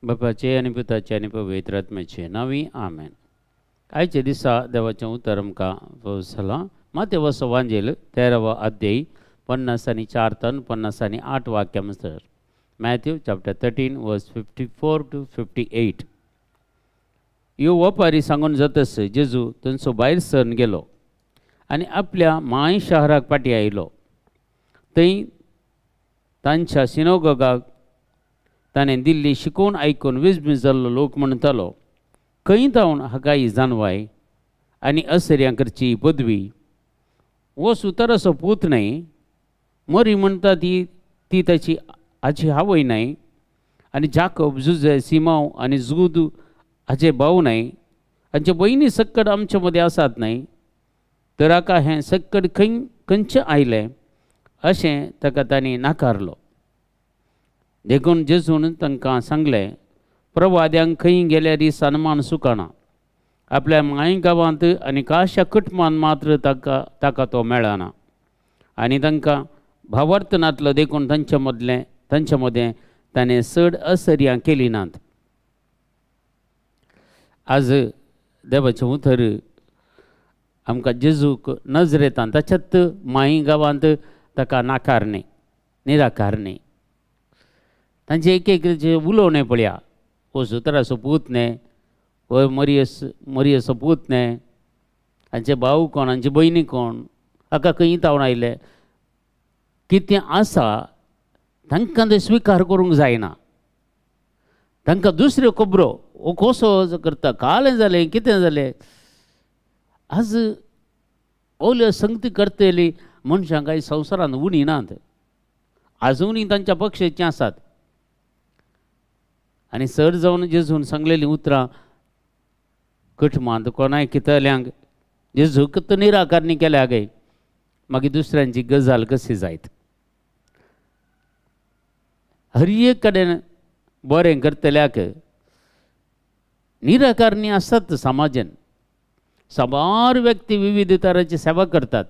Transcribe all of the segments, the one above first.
बापाचे आनी पुताचे आनी पवित्र आत्म्याचे नांवी आमेन. आयचे दिसा देवाचें उतर आमकां पावस जालां. मातेवाचो वांजेल 13वा अध्याय 50 आनी 4 तन 50 आनी 8 वाक्यां भितर. मॅथ्यू चॅप्टर 13 वर्स 54 to 58. ह्यो वपारी सांगून जातस जेजू थंयचो भायर सरून गेलो आनी आपल्या माय शहराक फाटीं आयलो. थंय तांच्या सिनोगोगाक ताणें दिल्ली शिकोवन आयकून विजबीज जाल्लो लोक म्हणटालो, खंय जावन हाका ही जानवाय आनी असर्यां करची पदवी. हो सुताराचो पूत न्हय, मरी म्हणटा ती ताची हाची आवय न्हय, आनी जाकोब जुजे सिमांव आनी जूद हाचे भाव न्हय, हांचे भयणी सक्कड आमचे मदें आसात न्हय. तर हाका हें सक्कड खंयचें आयलें अशें ताका तांणी नाकारलो. देखून जेजून तांकां सांगलें, प्रवाद्यांक खंय गेल्यार सन्मान सुकाना. आपल्या माय गांवांत आनी काश्या कुटुंबांत मात्र ताका तो मेळना. आनी तांकां भावार्थनांतलो देखून तांच्या मदें ताणें चड असर्यां केली नात. आज देवाचें उतर आमकां जेजूक नजरेंतान ताच्याच माई गांवांत ताका नाकारणे निराकारणे. तांचे एक जे उलोवणें पळया. हो सुताराचो पूत न्हय, हो मरियेचो पूत न्हय, हांचे भाव कोण, हांची भयणी कोण, हाका खंय तावन आयले. कितें आसा तांकां ते स्विकार करूंक जायना. तांकां दुसऱ्यो खबरो हो कसो करता, कालें जालें कितें जालें. आज ओल्यो संगती करतली मनशां कांय संवसारांत उणी नात, आजुनूय तांच्या पक्षाचीं आसात. आनी चड जावन जेजून सांगलेलीं उतरां कुटुंबांत कोणाय कितल्यांक जेजूक निराकारणी केल्या गे, मागीर दुसऱ्यांची गजाल कशी जायत. हर एक कडेन बरें करतल्याक निराकारणी आसतात समाजान. साबार व्यक्ती विविध तरांची सेवा करतात,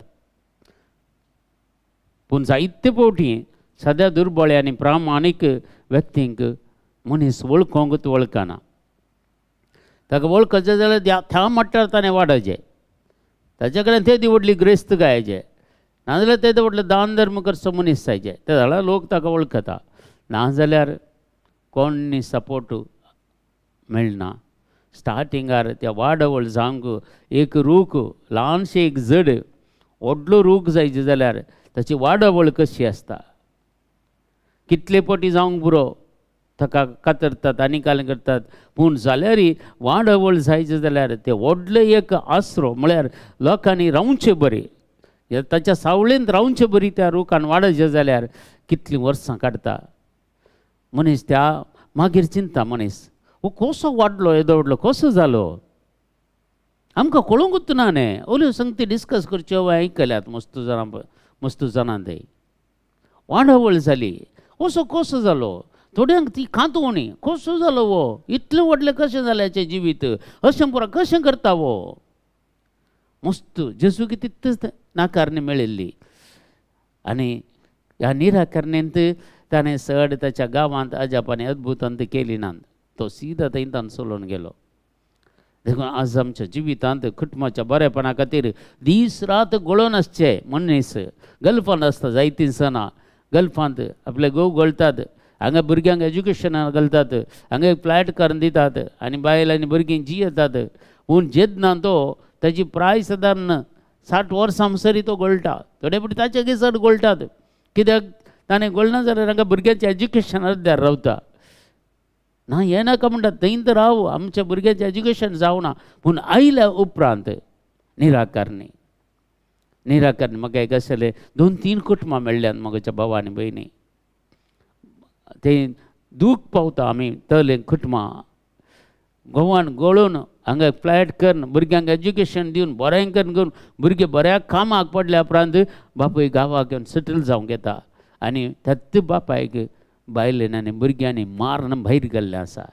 पूण जायते फावटी सद्या दुर्बळे आनी प्रामाणीक व्यक्तींक मनीस वळखोंकूच वळखना. ताका वळखचें जाल्यार त्या मट्टार ताणें वाडचें, ताचे कडेन तेदी व्हडली ग्रेस्त गायचें, नाजाल्यार तेदे व्हडलें दान धर्म करचो मनीस जायचें. ते जाल्यार लोक ताका वळखता. नाजाल्यार कोणी सपोर्ट मेळना. स्टार्टिंगार त्या वाडवळ जावंक एक रूख, ल्हानशें एक जड व्हडलो रूख जायचें जाल्यार ताची वाडवळ कशी आसता. कितले पटी जावंक पुरो ताका कातरतात आनी कालें करतात, पूण जाल्यारय वाडवळ जायचें जाल्यार तें व्हडलें एक आसरो म्हळ्यार लोकांनी रावचें बरें, ताच्या सावळेंत रावचें बरी त्या रुखान वाडचें जाल्यार कितलीं वर्सां काडटा. मनीस त्या मागीर चिंता, मनीस हो कसो वाडलो, येदो व्हडलो कसो जालो, आमकां कळोंकूच ना न्हय. ओल्यो संगती डिस्कस करच्यो आयकल्यात मस्त जाणां थंय. वाडवळ जाली, असो कसो जालो. थोड्यांक ती खांतवणी, कसो जालो वो, इतलें व्हडलें कशें जाल्याचें जिवीत, अशें पुरो कशें करता वो. मस्त जेजूक तितच नाकारणी मेळिल्ली. आनी ह्या निराकरणेंत ताणें चड ताच्या गांवांत अजापांनी अद्भुतांत केली नात. तो सीदा थंयच्यान चलोवन गेलो. देखून आज आमच्या जिवितांत कुटुंबाच्या बरेपणा खातीर दीस रात गळोवन आसचे. मनीस गल्फांत आसता जायतीं सणां, गल्फांत आपले घोव घालतात, हांगा भुरग्यांक एज्युकेशनाक घालतात, हांगा एक फ्लॅट करून दितात आनी बायल आनी भुरगीं जियेतात. पूण जेदना तो ताची प्राय सादारण 60 वर्सां म्हणसरी तो घोळटा. थोडे फावटी ताचे चड घोळटात. कित्याक ताणें घोळना जाल्यार हांगा भुरग्यांचें एज्युकेशन अर्द्यार रावता. ना हें नाका म्हणटात, थंय राव, आमच्या भुरग्यांचें एज्युकेशन जावना. पूण आयल्या उपरांत निराकारणी म्हाका एक आसलें 2-3 कुटुंबां मेळ्ळ्यात म्हाज्या भावा आनी भयणी. तें दूख पावता आमी तले कुटुंबां गोवान गळोवन हांगा फ्लॅट करून भुरग्यांक एज्युकेशन दिवन बरें करून भुरगे बऱ्या कामाक पडल्या उपरांत बापूय गांवाक घेवन सेटल जावंक येता. आनी त्याच बापायक बायलेन आनी भुरग्यांनी मारून भायर गेल्लें आसा.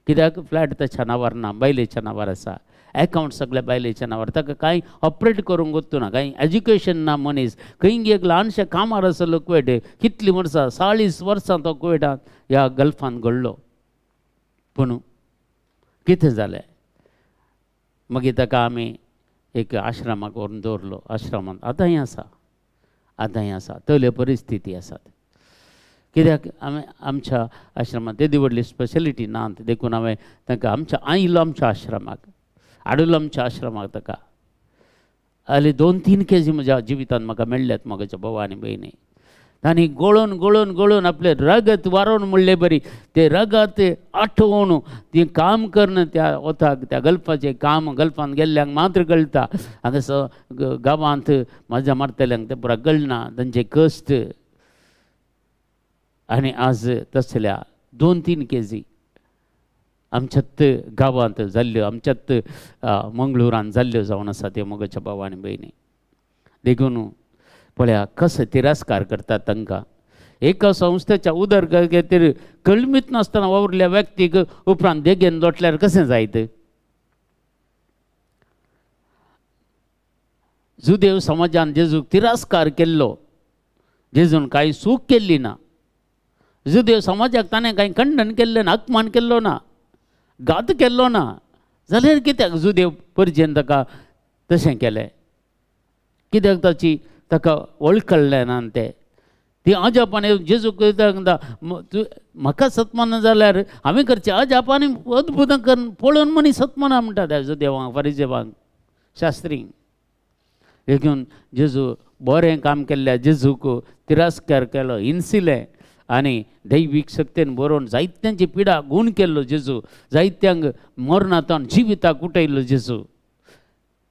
कित्याक फ्लॅट ताच्या नांवार ना, बायलेच्या नांवार आसा. अकाउंट सगळ्या बायलेच्या नांवार. ताका कांय ऑपरेट करूंक वचना, कांय एज्युकेशन ना. मनीस खंय एक ल्हानशें कामार आसलो कुवेट, कितलीं वर्सां 40 वर्सां तो कुवेटांत ह्या गल्फांत घडलो. पूण कितें जालें मागीर ताका आमी एक आश्रमाक व्हरून दवरलो. आश्रमांत आतांय आसा तले परिस्थिती आसात. कित्याक आमच्या आश्रमांत तेदी व्हडली स्पेशलिटी नात देखून हांवें तांकां आयिल्लो आमच्या आश्रमाक हाडलो आमच्या आश्रमाक. ताका हालीं 2-3 केजी म्हज्या जिवितांत म्हाका मेळ्ळ्यात मोगाच्या भाव आनी भयणी. तांणी गळोवन आपले रगत वारोवन म्हणले बरी ते रगत आठवून ती काम करून त्या वताक त्या गल्फाचें काम गल्फांत गेल्ल्यांक मात्र कळटा. हांगासर गांवांत मजा मारतल्यांक ते पुरा कळना तांचे कश्ट. आनी आज तसल्या 2-3 केजी आमच्यात गांवांत जाल्ल्यो आमच्यात मंगळुरांत जाल्ल्यो जावन आसा त्यो मोगाच्या भाव आनी भयणी. देखून पळया कसो तिरस्कार करतात तांकां. एका संस्थेच्या उदरगतीर कळमीत नासतना वावुरल्या व्यक्तीक उपरांत देगेन लोटल्यार कशें जायत. जुदेव समाजान जेजूक तिरस्कार केल्लो, जेजून कांय सूख केल्ली ना. जुदेव समाजाक ताणें कांय खंडन केल्लें ना, अपमान केल्लो ना, घात केल्लो ना. जाल्यार कित्याक जुदेव परजेन ताका तशें केलें? कित्याक ताका वळखलें ना ते. ती अजापान जेजूक म्हाका सत्मान जाल्यार हांवें करचें. अजापानी अद्भुतां करून पळोवन मनीस सत्माना म्हणटा देवांक फरिसेवांक शास्त्रींक. देखून जेजू बरें काम केल्ल्या जेजूक तिरस्कार केलो, हिंसिलें आनी दैवीक शक्तीन बरोवन जायत्यांची पिडा गूण केल्लो जेजू. जायत्यांक मरणांतल्यान जिविताक उठयल्लो जेजू.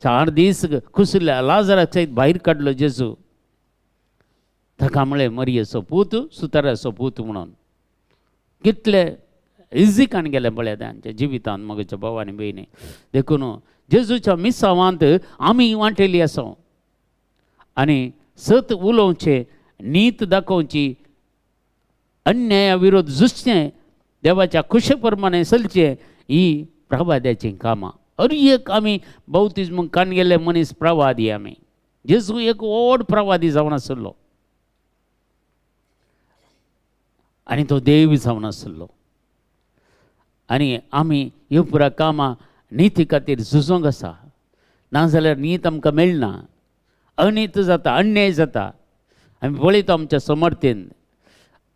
4 दीस कुसल्या लाजराक सयत भायर काडलो जेजू. ताका म्हळें मरियेचो पूत सुताराचो पूत म्हणून. कितले इजिकान गेले पळय तांच्या जिवितांत मोगाच्या भाव आनी भयणी. देखून जेजूच्या मिसावांत आमी वांटेली आसा आनी सत उलोवचें, नीत दाखोवची, अन्याया विरोध झुजचें, देवाच्या खुशे प्रमाणे चलचें ही प्रभाद्याचीं कामां. हर एक आमी बौतिस्म कान गेले मनीस प्रवादी. आमी जेजू एक व्हड प्रवादी जावन आसलो आनी तो देव जावन आसलो. आनी आमी ह्यो पुरा कामां निती खातीर झुजोंक आसा. नाजाल्यार नीत आमकां मेळना, अनीत जाता, अन्याय जाता. आमी पळयता आमच्या समर्थेन,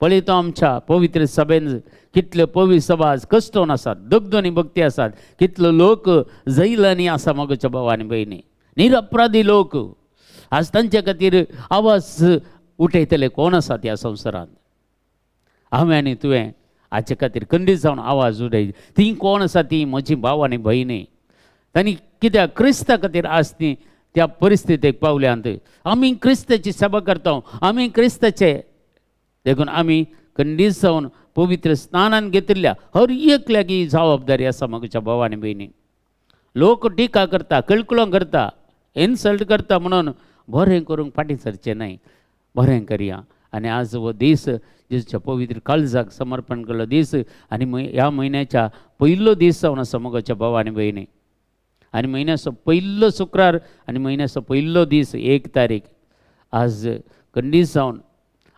पळयता आमच्या पवित्र सभेन कितल्यो पवित्र सभा कश्टोन आसात, दगदोनी भक्ती आसात. कितलो लोक जैलांनी आसा मोगाच्या भाव आनी भयणी, निरपराधी लोक. आज तांचे खातीर आवाज उठयतले कोण आसात ह्या संवसारांत? हांवें आनी तुवें हाचे खातीर खंडीत जावन आवाज उडय. ती कोण आसा? ती म्हजी भाव आनी भयणी. तांणी कित्याक क्रिस्ता खातीर आज ती त्या परिस्थितीक पावल्यांत. आमी क्रिस्ताची सेवा करता, आमी क्रिस्ताचे. देखून आमी खंडीत जावन पवित्र स्नानान घेतिल्ल्या हर एकल्याक ही जबाबदारी आसा मोगाच्या भाव आनी भयणी. लोक टिका करता, कळकुलो करता, इन्सल्ट करता म्हणून बरें करूंक फाटीं सरचें न्हय. बरें करया. आनी आज हो दीस जेजूच्या पवित्र काळजाक समर्पण केल्लो दीस आनी ह्या म्हयन्याच्या पयलो दीस जावन आसा मोगाच्या भाव आनी भयणी. आनी म्हयन्याचो पयलो शुक्रार आनी म्हयन्याचो पयलो दीस 1 तारीख. आज खंडीत जावन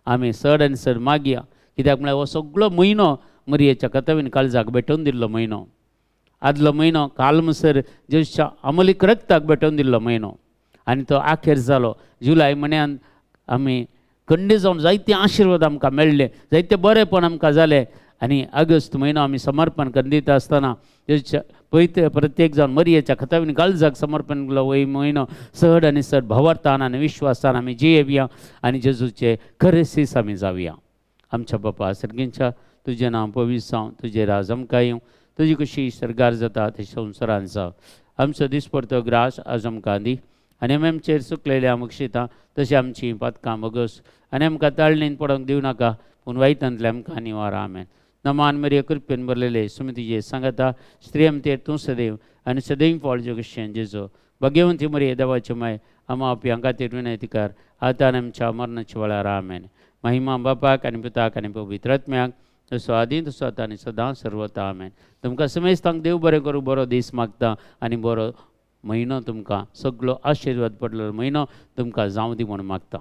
आमी चड आनी चड मागया. कित्याक म्हळ्यार हो सगळो म्हयनो मरियेच्या कथावीन काळजाक भेटोवन दिल्लो म्हयनो. आदलो म्हयनो काल म्हणसर जेजूच्या अमलीक रक्ताक भेटोवन दिल्लो म्हयनो आनी तो आखेर जालो. जुलय म्हयन्यांत आमी खंडीत जावन जायते आशिर्वाद आमकां मेळ्ळे, जायते बरेपण आमकां जालें. आनी ऑगस्ट म्हयनो आमी समर्पण करून दिता आसतना जेजूच्या पयते प्रत्येक जावन मरियेच्या खतावीन काळजाक समर्पण केलो हो म्हयनो चड आनी चड भावार्थान आनी विश्वासान आमी जियेवया आनी जेजूचे खरे सीस आमी जावया. आमच्या बापा सर्गींच्या तुजें नांव पवित्र जावं, तुजें राज आमकां येवं, तुजी कशी सरकार जाता ते संवसारांत जावं. आमचो दिसपडतो ग्रास आज आमकां दी आनी आमी आमचेर चुकलेले आमकां शिता तशें आमचीं पातकां बगस आनी आमकां ताळणेन पडोवंक दिवं नाका, पूण वायटांतले आमकां निवार. आमेन. नमान मरिया कृपेन भरलेले सुमतीजे सांगता स्त्री आमचेर तूं सदैव आनी सदैव फळजो कशें जेजो भाग्यवंती मरिये देवाची माय आमा आपल्या खातीर विनंती कर आतां आनी आमच्या मरणाच्या वेळार. आमेन. महिमा बापाक आनी पुताक आनी पवित्र आत्म्याक तसो आदी तसो आतां आनी सदां सर्वता. आमेन. तुमकां समेस्तांक देव बरें करूं, बरो दीस मागता आनी बरो म्हयनो तुमकां सगळो आशिर्वाद पडलेलो म्हयनो तुमकां जावं दी म्हूण मागता.